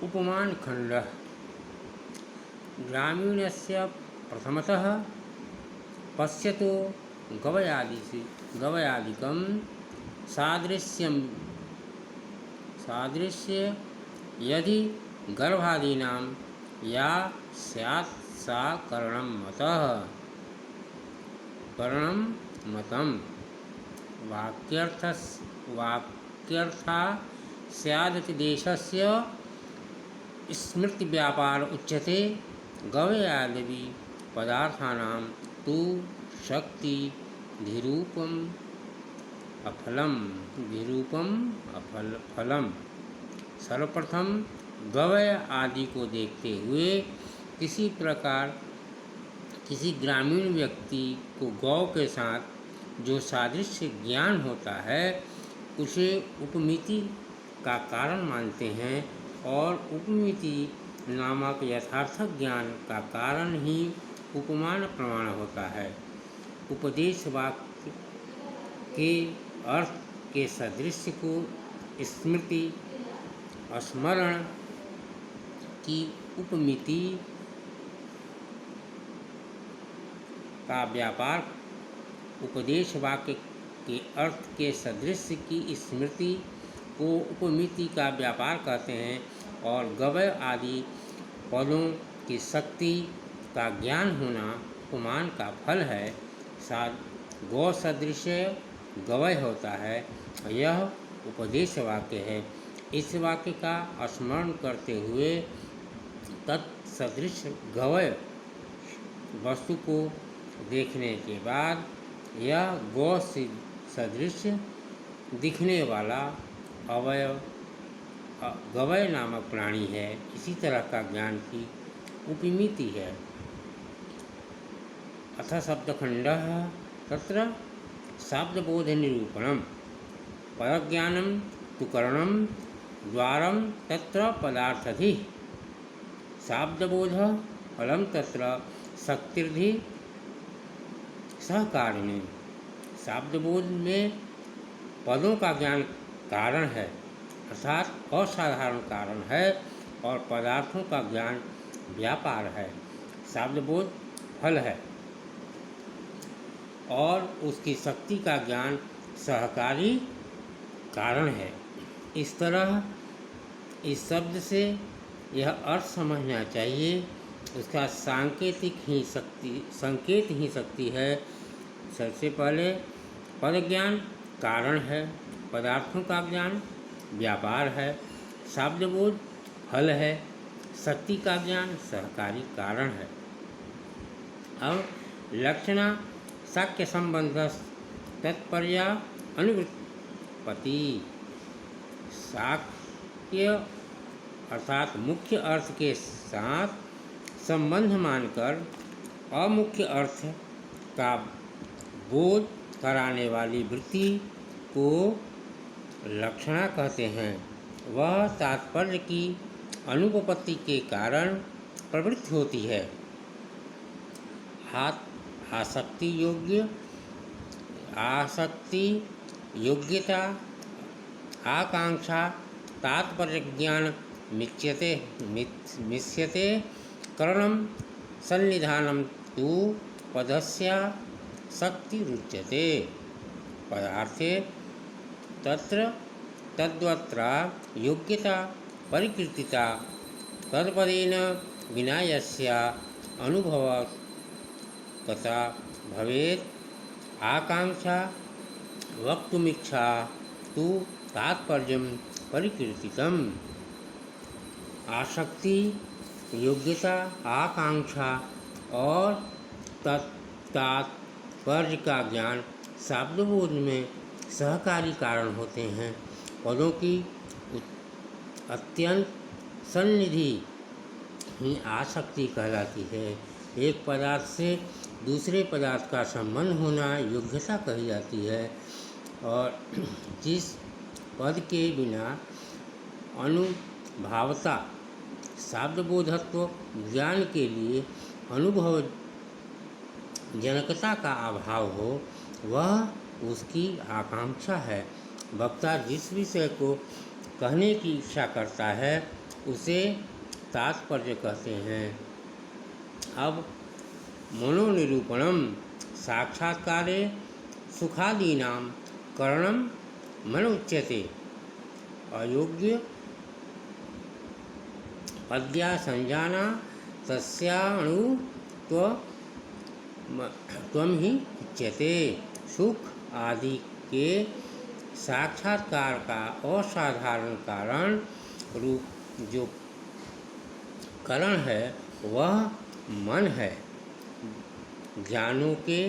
उपमानखण्डः ग्रामीणस्य प्रथमतः पश्यतो गवयादिकं सादृश्य यदि गर्भादीनां या स्यात् सा करणं मतम् वाक्यर्था स्यादिति देशस्य स्मृतिव्यापार उच्यते। गवयादि पदार्थानां तु शक्तिधिरूपम् फलम। सर्वप्रथम गवय आदि को देखते हुए किसी ग्रामीण व्यक्ति को गौ के साथ जो सादृश्य ज्ञान होता है उसे उपमिति का कारण मानते हैं और उपमिति नामक यथार्थ ज्ञान का कारण ही उपमान प्रमाण होता है। उपदेश वाक्य के अर्थ के सदृश को स्मृति स्मरण की उपमिति का व्यापार उपदेश वाक्य के अर्थ के सदृश की स्मृति को उपमिति का व्यापार कहते हैं और गवय आदि पदों की शक्ति का ज्ञान होना उपमान का फल है। गौ सदृश गवय होता है, यह उपदेश वाक्य है। इस वाक्य का स्मरण करते हुए तत्सदृश गवय वस्तु को देखने के बाद यह गौ सदृश दिखने वाला गवय नामक प्राणी है, इसी तरह का ज्ञान की उपमिति है। अथ शब्दखंडः तत्र शब्दबोध निरूपणम परज्ञानं तु करणं द्वारं तत्र पदार्थधि शब्दबोध फलं तत्र शक्तिर्धि सहकारिणी। शब्दबोध में पदों का ज्ञान कारण है अर्थात असाधारण कारण है और पदार्थों का ज्ञान व्यापार है। शब्दबोध फल है और उसकी शक्ति का ज्ञान सहकारी कारण है। इस तरह इस शब्द से यह अर्थ समझना चाहिए, उसका संकेत ही शक्ति है। सबसे पहले पद ज्ञान कारण है, पदार्थों का ज्ञान व्यापार है, शब्दबोध फल है, शक्ति का ज्ञान सहकारी कारण है। अब लक्षणा शाक्य संबंध तत्पर्या अनुवृत्ति। शाक्य अर्थात मुख्य अर्थ के साथ संबंध मानकर अमुख्य अर्थ का बोध कराने वाली वृत्ति को लक्षणा कहते हैं। वह तात्पर्य की अनुपपत्ति के कारण प्रवृत्त होती है। आसक्ति योग्यता आकांक्षा तात्पर्य ज्ञान मिष्यते करणं सन्निधानं तु पदस्य शक्तिरुच्यते। पदार्थे तद्वत्र योग्यता परिकीर्तिता तत्पदेन विना यस्य अनुभवकता भवेत् आकांक्षा वक्तुमिच्छा तु तात्पर्यं परिकीर्तितम्। आसक्ति योग्यता आकांक्षा और तात्पर्य का ज्ञान शब्दबोध में सहकारी कारण होते हैं। पदों की अत्यंत सन्निधि ही आसक्ति कहलाती है। एक पदार्थ से दूसरे पदार्थ का संबंध होना योग्यता कही जाती है और जिस पद के बिना अनुभावता शब्दबोधत्व ज्ञान के लिए अनुभव जनकता का अभाव हो वह उसकी आकांक्षा है। वक्ता जिस विषय को कहने की इच्छा करता है उसे तात्पर्य कहते हैं। अब मनोनिरूपणम साक्षात्कारे सुखादीनां करणम मनुच्यते। अयोग्य पद्या संजाना तस्याणु त्वम ही उच्यते। सुख आदि के साक्षात्कार का असाधारण कारण रूप जो करण है वह मन है। ज्ञानों के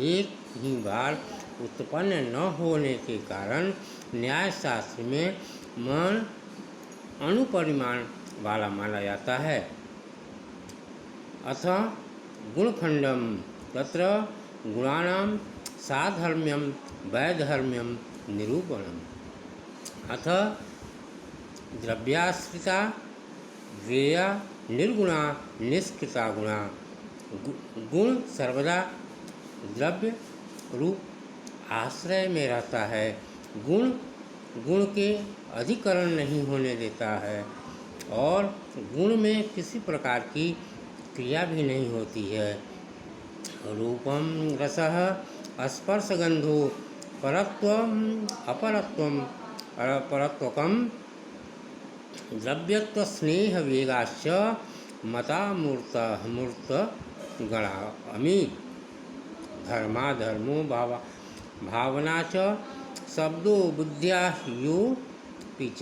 एक ही बार उत्पन्न न होने के कारण न्यायशास्त्र में मन अणुपरिमाण वाला माना जाता है। अथ गुणखंडम तत्र गुणानां साधर्म्यम वैधर्म्यम निरूपणम। अथ द्रव्याश्रिता ज्ञेया निर्गुणा निष्कृता गुणा। गुण सर्वदा द्रव्य रूप आश्रय में रहता है। गुण गुण के अधिकरण नहीं होने देता है और गुण में किसी प्रकार की क्रिया भी नहीं होती है। रूपम रसः स्पर्शगंधो परत्वम अपरत्वम अपरत्वकम द्रव्यत्व स्नेह वेगाश्च मता मूर्त गणा अमी। धर्माधर्मो भावना च शब्दो बुद्ध्या यो पिच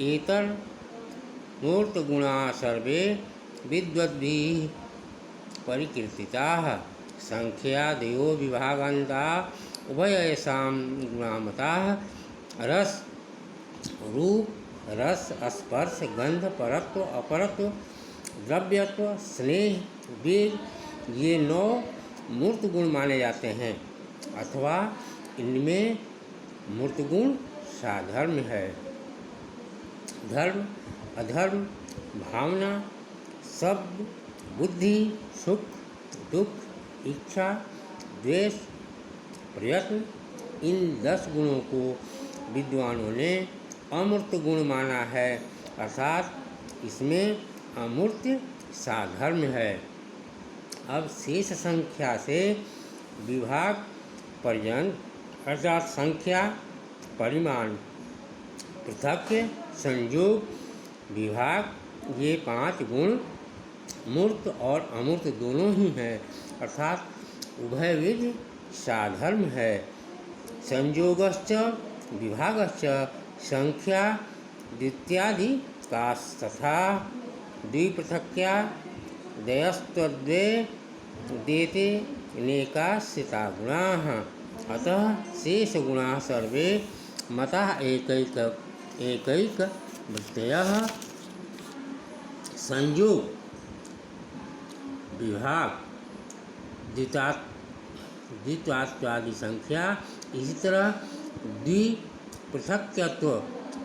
एतर मूर्त गुणा सर्वे विद्वद्भिः परिकीर्तिताः। संख्यादयो विभागान्ता उभयेषां गुणामताः। रस रूप रस स्पर्श गंध परत्व अपरत्व द्रव्यत्व स्नेह वेग ये 9 मूर्त गुण माने जाते हैं अथवा इनमें मूर्त गुण साधर्म है। धर्म अधर्म भावना शब्द बुद्धि सुख दुख इच्छा द्वेष प्रयत्न इन 10 गुणों को विद्वानों ने अमूर्त गुण माना है अर्थात इसमें अमूर्त साधर्म है। अब शेष संख्या से विभाग पर्यंत अर्थात संख्या परिमाण पृथक संयोग विभाग ये 5 गुण मूर्त और अमूर्त दोनों ही हैं अर्थात उभयविध साधर्म है। संयोगश्च विभागश्च संख्या द्वित्यादि कास्तथा द्विपृथक्या दयस्तद्वे देते अनेकाश्रिता गुणाः। अतः शेष गुणाः सर्वे मतः एकैक वृत्तयः। संयोग विभाग द्वित्वादि संख्या इसी तरह द्विपृथक्यत्व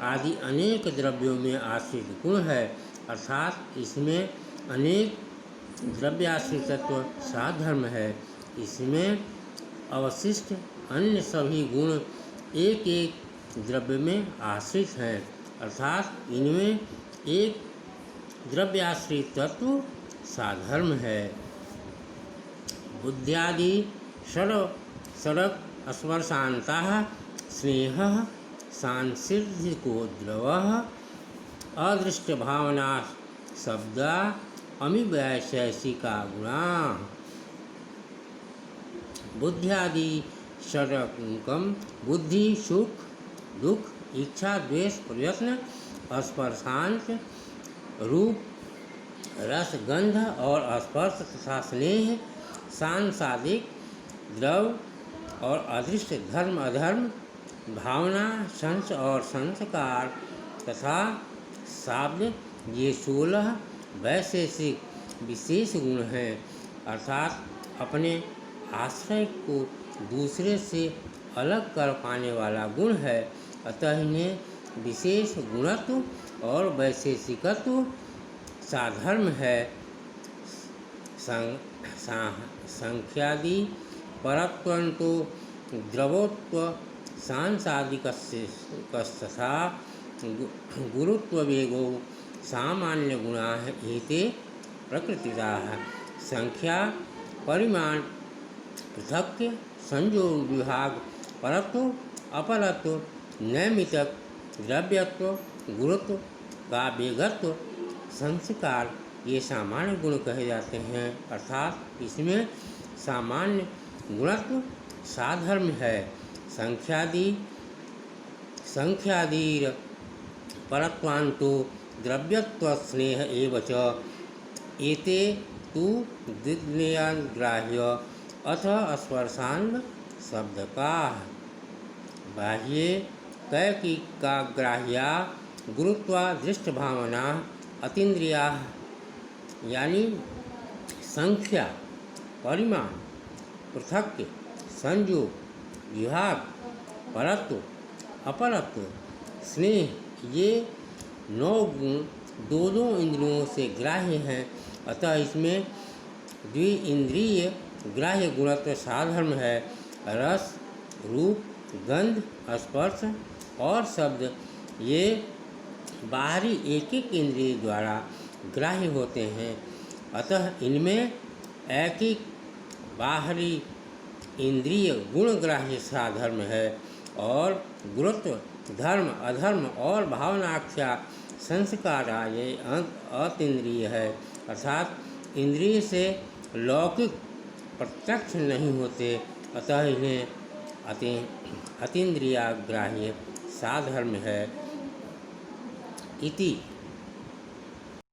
आदि अनेक द्रव्यों में आश्रित गुण है अर्थात इसमें अनेक द्रव्याश्रितत्व साधर्म है। इसमें अवशिष्ट अन्य सभी गुण एक एक द्रव्य में आश्रित हैं अर्थात इनमें एक द्रव्याश्रित तत्व साधर्म है। बुद्ध्यादि षडक स्पर्शान्ताः स्नेहः सांसिद्धिको द्रवः अदृष्ट भावना शब्दा अमिवैशेषिका गुणा। बुद्ध्यादि षडकम बुद्धि सुख दुख इच्छा द्वेष प्रयत्न स्पर्शांत रूप रस गंध और स्पर्श तथा स्नेह सांसादिक द्रव और अदृष्ट धर्म अधर्म भावना संस और संस्कार तथा शाब्द ये 16 वैशेषिक विशेष गुण हैं अर्थात अपने आश्रय को दूसरे से अलग कर पाने वाला गुण है। अतः इन्हें विशेष गुणत्व और वैशेषिकत्व साधर्म है। संख्यादि परत्वंतो द्रवोत्व सांसादिकस्तथा गुरुत्व वेगो सामान्य गुणा एते प्रकृतिताः संख्या परिमाण पृथक् संयोग विभाग परत्व अपरत्व नैमितक द्रव्यत्व गुरुत्व काव्यगत्व संस्कार ये सामान्य गुण कहे जाते हैं। अर्थात इसमें सामान्य गुणत्व साधर्म है। संख्यादीर परत्वान्तो द्रव्यत्व स्नेह एव च एते तु दिग्नेयग्राह्य अथ स्पर्शान् शब्दका बाह्ये कैकिकाग्राह्या गुरुत्वा दृष्टभावना अतीन्द्रिया यानी संख्या परिमाण पृथक् संयोग विभाग परत्व अपरत्व स्नेह ये 9 गुण दोनों इंद्रियों से ग्राह्य हैं। अतः इसमें द्विइंद्रिय ग्राह्य गुणत्व साधर्म है। रस रूप गंध स्पर्श और शब्द ये बाहरी एक एक इंद्रिय द्वारा ग्राह्य होते हैं। अतः इनमें एक एक बाहरी इंद्रिय गुण ग्राह्य साधर्म है और गुरुत्व धर्म अधर्म और भावनाख्या संस्कार ये अतीन्द्रिय है। अर्थात इंद्रिय से लौकिक प्रत्यक्ष नहीं होते, अतः इन्हें अतीन्द्रियाग्राह्य साधर्म है। इति